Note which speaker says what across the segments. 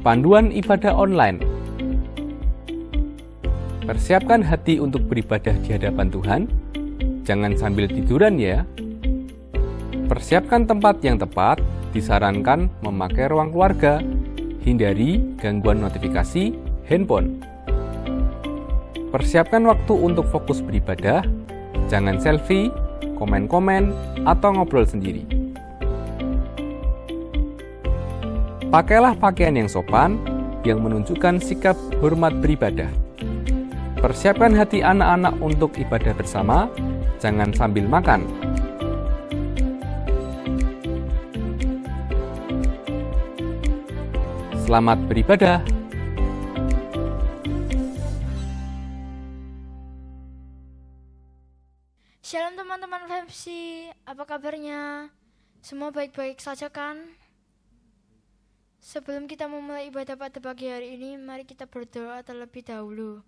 Speaker 1: Panduan ibadah online. Persiapkan hati untuk beribadah di hadapan Tuhan. Jangan sambil tiduran ya. Persiapkan tempat yang tepat. Disarankan memakai ruang keluarga. Hindari gangguan notifikasi handphone. Persiapkan waktu untuk fokus beribadah. Jangan selfie, komen-komen, atau ngobrol sendiri. Pakailah pakaian yang sopan, yang menunjukkan sikap hormat beribadah. Persiapkan hati anak-anak untuk ibadah bersama, jangan sambil makan. Selamat beribadah.
Speaker 2: Shalom teman-teman FMC, apa kabarnya? Semua baik-baik saja kan? Sebelum kita memulai ibadah pada pagi hari ini, mari kita berdoa terlebih dahulu.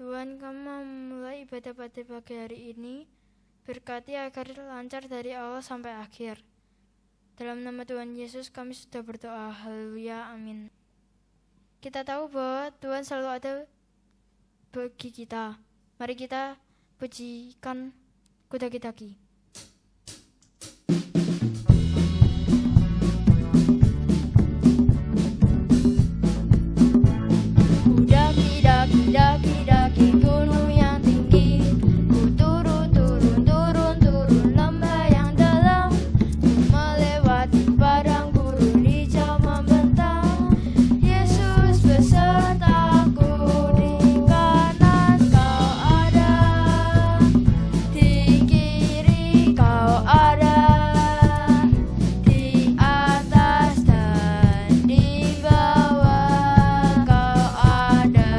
Speaker 2: Tuhan, Kami memulai ibadah pada pagi hari ini, berkati agar lancar dari awal sampai akhir. Dalam nama Tuhan Yesus kami sudah berdoa, haleluya, amin. Kita tahu bahwa Tuhan selalu ada bagi kita. Mari kita pujikan Kudaki-daki. Daki-daki gunung yang tinggi, ku turun lembah yang dalam, ku melewati padang gurun hijau membentang. Yesus besertaku, di kanan kau ada, di kiri kau ada, di atas dan di bawah kau ada.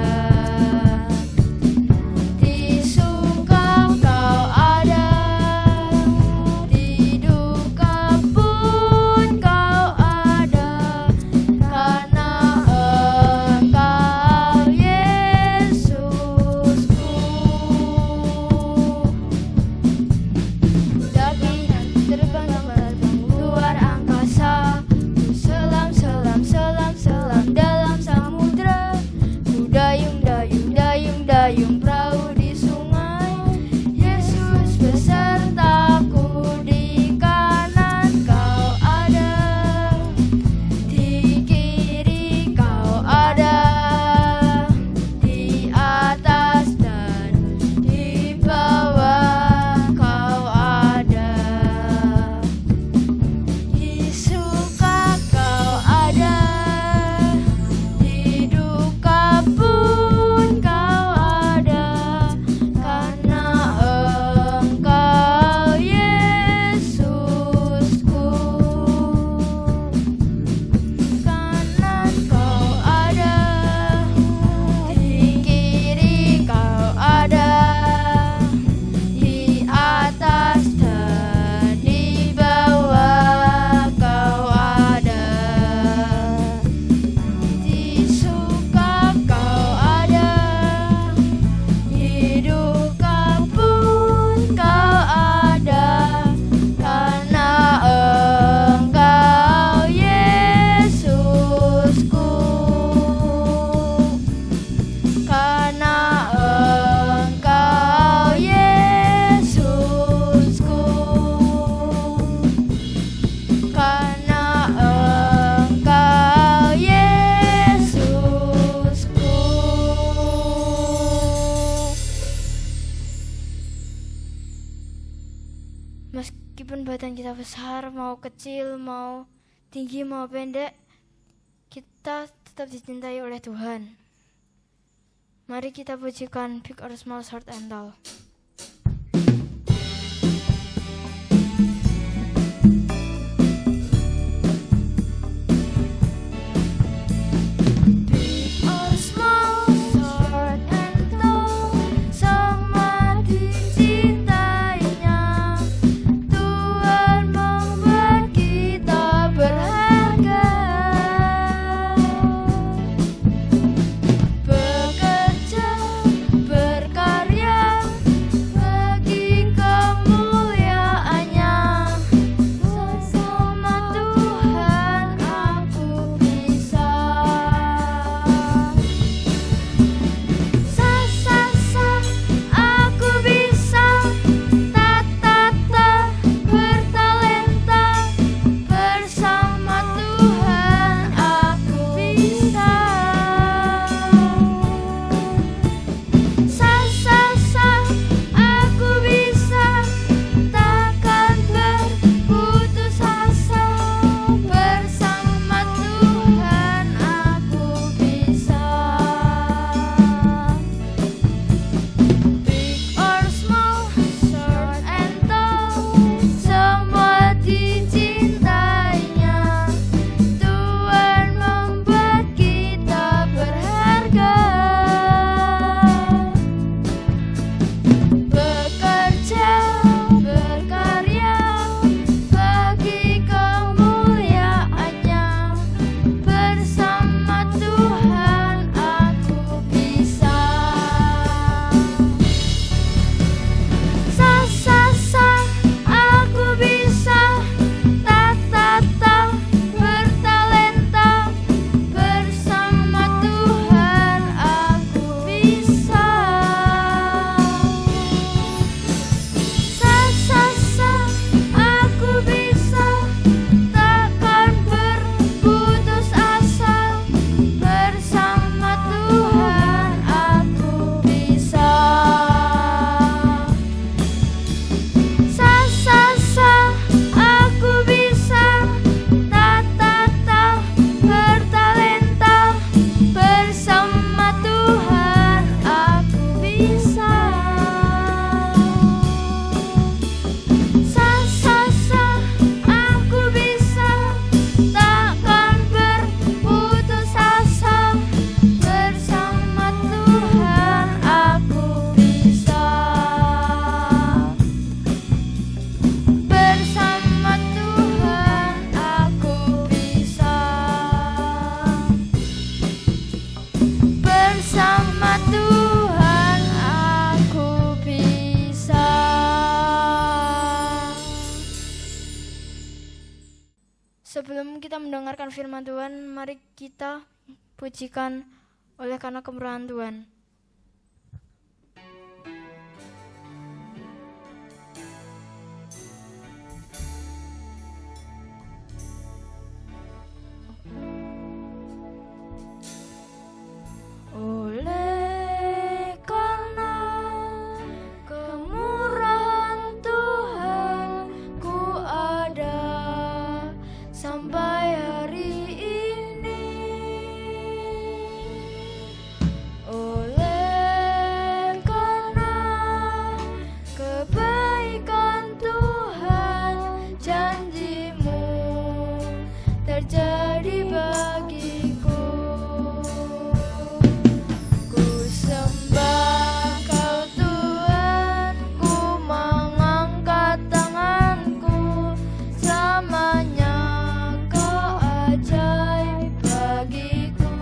Speaker 2: Di suka kau ada, di duka pun kau ada, karena Engkau Yesusku. Daki terbang luar angkasa, ku selam dalam samudra, ku dayung perahu di sungai. Yesus besertaku, di kanan kau ada, di kiri kau ada, di atas dan di bawah kau ada. Di suka kau ada, di duka pun kau ada, karena Engkau Yesusku. Kanan kau ada, di kiri kau ada, di atas dan di bawah kau ada. Di suka kau ada, di duka pun kau ada, karena Engkau Yesusku. Karena Engkau Yesusku. Karena Engkau Yesusku. Meskipun badan kita besar, mau kecil, mau tinggi, mau pendek, kita tetap dicintai oleh Tuhan. Mari kita pujikan Big or Small, Short and Tall. Big or small, short and tall, sama dicintainya. Tuhan membuat kita berharga. Bekerja, berkarya, Sebelum kita mendengarkan firman Tuhan, mari kita pujikan oleh karena kemurahan Tuhan. Oleh karena kemurahan Tuhan, ku ada sampai hari ini. Oleh karena kebaikan Tuhan, janji-Mu terjadi bagiku. Ku sembah Kau Tuhan, ku mengangkat tanganku, selamanya Kau ajaib bagiku.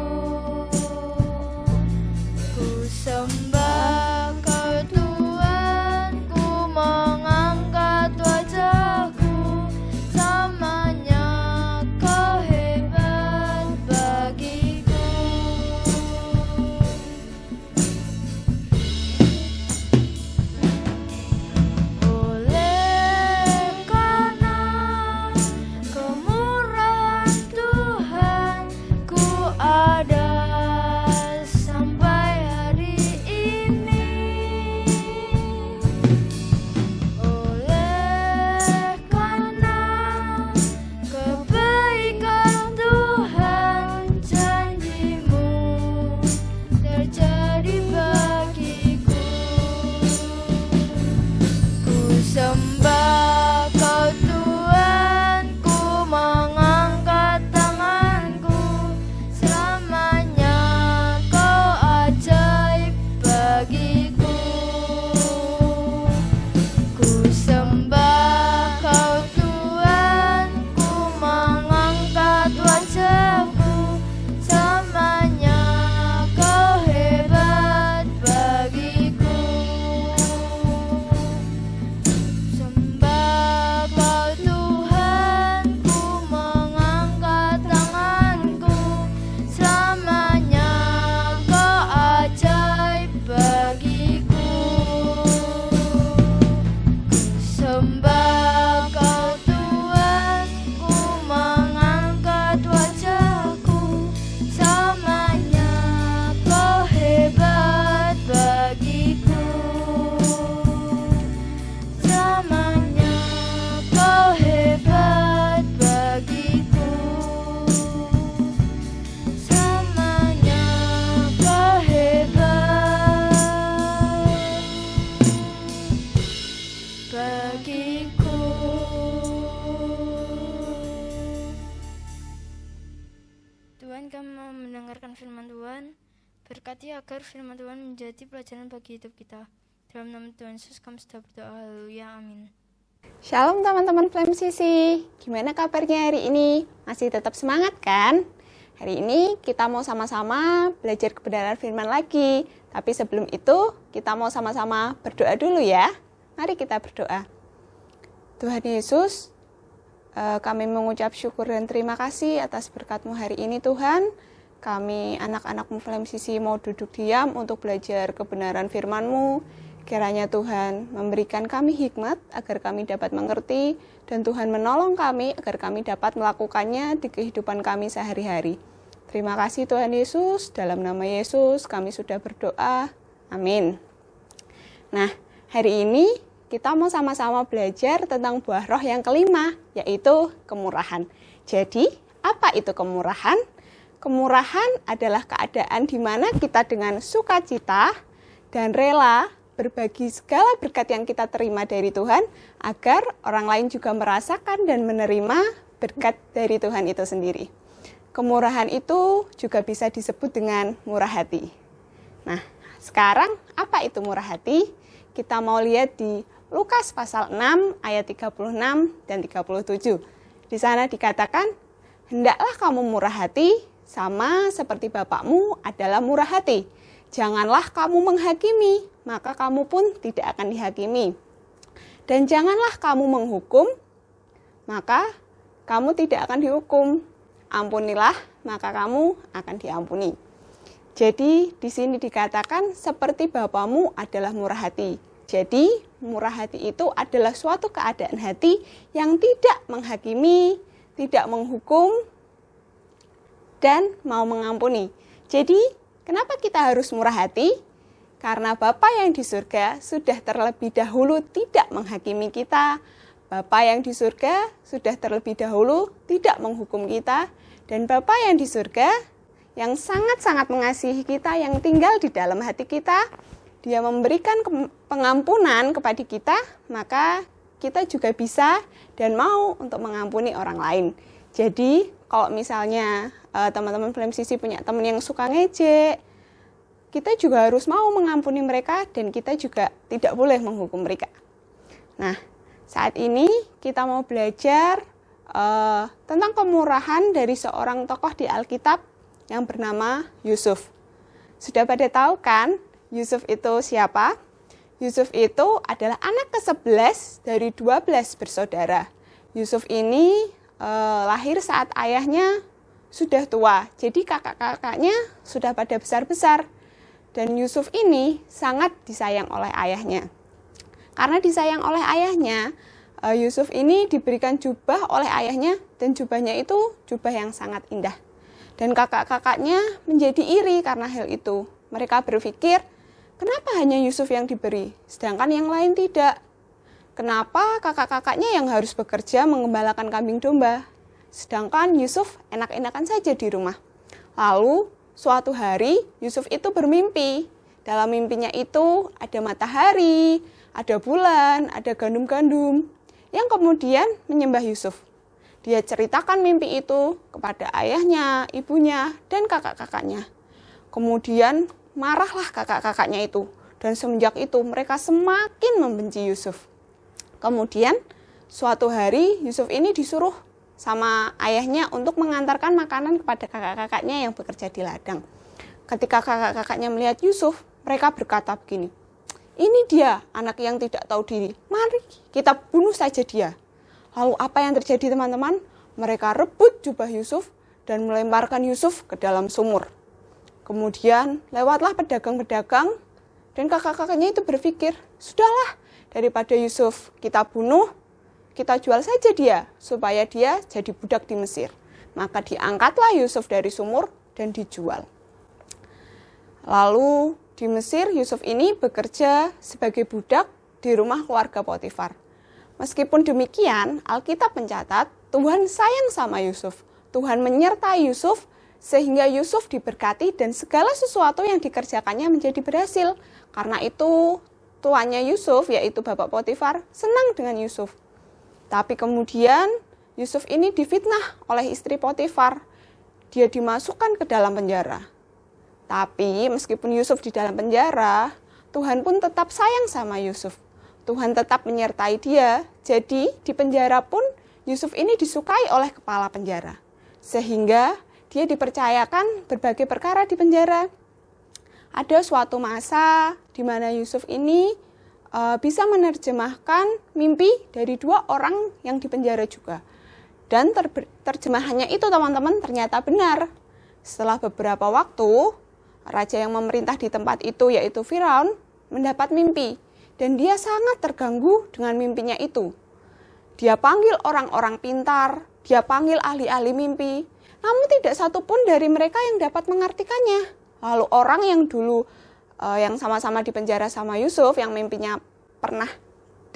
Speaker 2: Ku sembah Kau Tuhan, ku mengangkat wajahku, selamanya Kau hebat bagiku. Oleh karena kemurahan Tuhan, ku ada sampai hari ini. Oleh karena kebaikan Tuhan, janji-Mu terjadi bagiku. Ku sembah Kau Tuhan, ku mengangkat tanganku, selamanya Kau ajaib bagiku. Ku sembah Kau Tuhan, ku mengangkat wajahku, selamanya Kau hebat bagiku. Sembah Kau Tuhan, ku mengangkat tanganku, selamanya Kau ajaib bagiku. Sembah Kau Tuhan, ku mengangkat wajahku, selamanya Kau hebat bagiku. Selamanya Kau hebat bagiku. Selamanya Kau hebat bagiku. Tuhan, kami mau mendengarkan firman Tuhan. Berkati agar firman Tuhan menjadi pelajaran bagi hidup kita. Dalam nama Tuhan Yesus kami sudah berdoa. Haleluya, amin.
Speaker 3: Shalom teman-teman Flame Sisi, gimana kabarnya hari ini? Masih tetap semangat kan? Hari ini kita mau sama-sama belajar kebenaran firman lagi. Tapi sebelum itu kita mau sama-sama berdoa dulu ya. Mari kita berdoa. Tuhan Yesus, kami mengucap syukur dan terima kasih atas berkat-Mu hari ini Tuhan. Kami anak-anak-Mu Flame Sisi mau duduk diam untuk belajar kebenaran firman-Mu. Kiranya Tuhan memberikan kami hikmat agar kami dapat mengerti, dan Tuhan menolong kami agar kami dapat melakukannya di kehidupan kami sehari-hari. Terima kasih Tuhan Yesus, dalam nama Yesus kami sudah berdoa. Amin. Nah, hari ini kita mau sama-sama belajar tentang buah roh yang kelima, yaitu kemurahan. Jadi, apa itu kemurahan? Kemurahan adalah keadaan di mana kita dengan sukacita dan rela berbagi segala berkat yang kita terima dari Tuhan, agar orang lain juga merasakan dan menerima berkat dari Tuhan itu sendiri. Kemurahan itu juga bisa disebut dengan murah hati. Nah, sekarang apa itu murah hati? Kita mau lihat di Lukas pasal 6 ayat 36 dan 37. Di sana dikatakan, hendaklah kamu murah hati sama seperti Bapakmu adalah murah hati. Janganlah kamu menghakimi, maka kamu pun tidak akan dihakimi. Dan janganlah kamu menghukum, maka kamu tidak akan dihukum. Ampunilah, maka kamu akan diampuni. Jadi di sini dikatakan seperti Bapamu adalah murah hati. Jadi murah hati itu adalah suatu keadaan hati yang tidak menghakimi, tidak menghukum, dan mau mengampuni. Jadi kenapa kita harus murah hati? Karena Bapa yang di surga sudah terlebih dahulu tidak menghakimi kita. Bapa yang di surga sudah terlebih dahulu tidak menghukum kita. Dan Bapa yang di surga yang sangat-sangat mengasihi kita, yang tinggal di dalam hati kita, Dia memberikan pengampunan kepada kita, maka kita juga bisa dan mau untuk mengampuni orang lain. Jadi kalau misalnya teman-teman Flame CC punya teman yang suka ngejek, kita juga harus mau mengampuni mereka dan kita juga tidak boleh menghukum mereka. Nah, saat ini kita mau belajar tentang kemurahan dari seorang tokoh di Alkitab yang bernama Yusuf. Sudah pada tahu kan Yusuf itu siapa? Yusuf itu adalah anak ke-11 dari 12 bersaudara. Yusuf ini lahir saat ayahnya sudah tua, jadi kakak-kakaknya sudah pada besar-besar. Dan Yusuf ini sangat disayang oleh ayahnya. Karena disayang oleh ayahnya, Yusuf ini diberikan jubah oleh ayahnya, dan jubahnya itu jubah yang sangat indah. Dan kakak-kakaknya menjadi iri karena hal itu. Mereka berpikir, kenapa hanya Yusuf yang diberi, sedangkan yang lain tidak? Kenapa kakak-kakaknya yang harus bekerja mengembalakan kambing domba, sedangkan Yusuf enak-enakan saja di rumah? Lalu, suatu hari Yusuf itu bermimpi. Dalam mimpinya itu ada matahari, ada bulan, ada gandum-gandum, yang kemudian menyembah Yusuf. Dia ceritakan mimpi itu kepada ayahnya, ibunya, dan kakak-kakaknya. Kemudian marahlah kakak-kakaknya itu. Dan semenjak itu mereka semakin membenci Yusuf. Kemudian suatu hari Yusuf ini disuruh sama ayahnya untuk mengantarkan makanan kepada kakak-kakaknya yang bekerja di ladang. Ketika kakak-kakaknya melihat Yusuf, mereka berkata begini, "Ini dia anak yang tidak tahu diri. Mari kita bunuh saja dia." Lalu apa yang terjadi teman-teman? Mereka rebut jubah Yusuf dan melemparkan Yusuf ke dalam sumur. Kemudian lewatlah pedagang-pedagang dan kakak-kakaknya itu berpikir, sudahlah daripada Yusuf kita bunuh, kita jual saja dia supaya dia jadi budak di Mesir. Maka diangkatlah Yusuf dari sumur dan dijual. Lalu di Mesir Yusuf ini bekerja sebagai budak di rumah keluarga Potifar. Meskipun demikian, Alkitab mencatat Tuhan sayang sama Yusuf. Tuhan menyertai Yusuf sehingga Yusuf diberkati dan segala sesuatu yang dikerjakannya menjadi berhasil. Karena itu tuannya Yusuf, yaitu Bapak Potifar, senang dengan Yusuf. Tapi kemudian Yusuf ini difitnah oleh istri Potifar. Dia dimasukkan ke dalam penjara. Tapi meskipun Yusuf di dalam penjara, Tuhan pun tetap sayang sama Yusuf. Tuhan tetap menyertai dia, jadi di penjara pun Yusuf ini disukai oleh kepala penjara. Sehingga dia dipercayakan berbagai perkara di penjara. Ada suatu masa di mana Yusuf ini bisa menerjemahkan mimpi dari 2 orang yang di penjara juga. Dan terjemahannya itu teman-teman ternyata benar. Setelah beberapa waktu, raja yang memerintah di tempat itu yaitu Firaun mendapat mimpi. Dan dia sangat terganggu dengan mimpinya itu. Dia panggil orang-orang pintar, dia panggil ahli-ahli mimpi. Namun tidak satupun dari mereka yang dapat mengartikannya. Lalu orang yang dulu yang sama-sama di penjara sama Yusuf, yang mimpinya pernah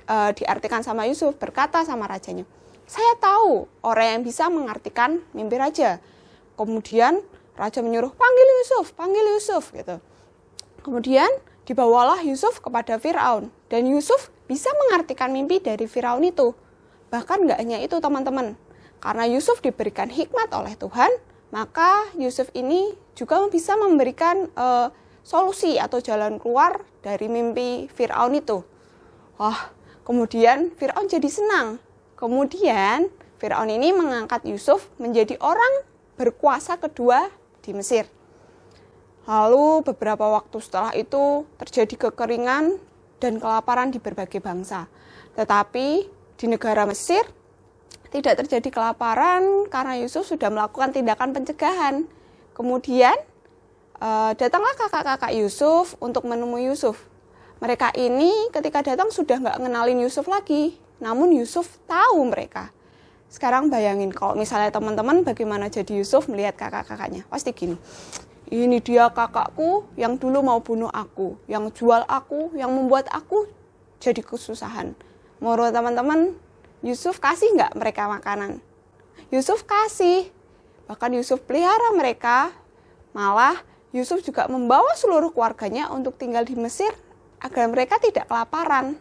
Speaker 3: diartikan sama Yusuf, berkata sama rajanya, "Saya tahu orang yang bisa mengartikan mimpi raja." Kemudian raja menyuruh, panggil Yusuf gitu. Kemudian dibawalah Yusuf kepada Firaun, dan Yusuf bisa mengartikan mimpi dari Firaun itu. Bahkan nggak hanya itu teman-teman, karena Yusuf diberikan hikmat oleh Tuhan, maka Yusuf ini juga bisa memberikan solusi atau jalan keluar dari mimpi Firaun itu. Kemudian Firaun jadi senang. Kemudian Firaun ini mengangkat Yusuf menjadi orang berkuasa kedua di Mesir. Lalu beberapa waktu setelah itu terjadi kekeringan dan kelaparan di berbagai bangsa. Tetapi di negara Mesir tidak terjadi kelaparan karena Yusuf sudah melakukan tindakan pencegahan. Kemudian datanglah kakak-kakak Yusuf untuk menemui Yusuf. Mereka ini ketika datang sudah nggak ngenalin Yusuf lagi, namun Yusuf tahu mereka. Sekarang bayangin kalau misalnya teman-teman bagaimana jadi Yusuf melihat kakak-kakaknya. Pasti gini, ini dia kakakku yang dulu mau bunuh aku, yang jual aku, yang membuat aku jadi kesusahan. Menurut teman-teman, Yusuf kasih nggak mereka makanan? Yusuf kasih. Bahkan Yusuf pelihara mereka. Malah Yusuf juga membawa seluruh keluarganya untuk tinggal di Mesir agar mereka tidak kelaparan.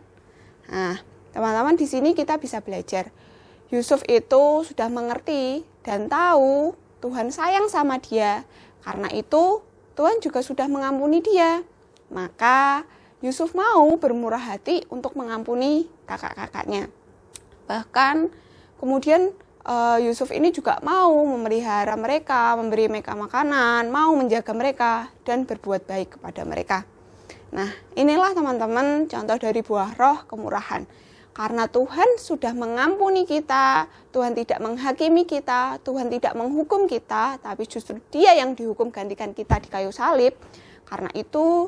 Speaker 3: Nah, teman-teman di sini kita bisa belajar. Yusuf itu sudah mengerti dan tahu Tuhan sayang sama dia. Karena itu Tuhan juga sudah mengampuni dia. Maka Yusuf mau bermurah hati untuk mengampuni kakak-kakaknya. Bahkan kemudian Yusuf ini juga mau memelihara mereka, memberi mereka makanan, mau menjaga mereka dan berbuat baik kepada mereka. Nah, inilah teman-teman contoh dari buah roh kemurahan. Karena Tuhan sudah mengampuni kita, Tuhan tidak menghakimi kita, Tuhan tidak menghukum kita, tapi justru Dia yang dihukum gantikan kita di kayu salib. Karena itu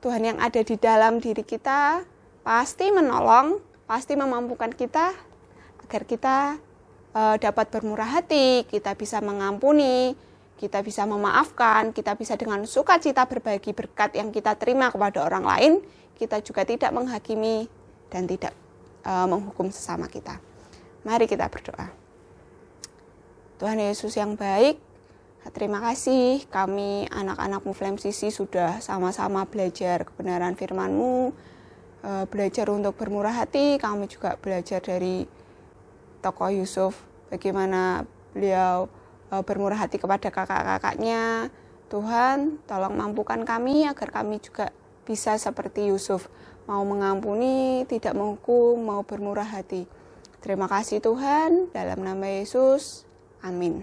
Speaker 3: Tuhan yang ada di dalam diri kita pasti menolong, pasti memampukan kita agar kita dapat bermurah hati, kita bisa mengampuni, kita bisa memaafkan, kita bisa dengan sukacita berbagi berkat yang kita terima kepada orang lain, kita juga tidak menghakimi dan tidak menghukum sesama kita. Mari kita berdoa. Tuhan Yesus yang baik, terima kasih kami anak-anak-Mu Flame CC sudah sama-sama belajar kebenaran firman-Mu, belajar untuk bermurah hati. Kami juga belajar dari tokoh Yusuf, bagaimana beliau bermurah hati kepada kakak-kakaknya. Tuhan, tolong mampukan kami agar kami juga bisa seperti Yusuf, mau mengampuni, tidak menghukum, mau bermurah hati. Terima kasih Tuhan, dalam nama Yesus, amin.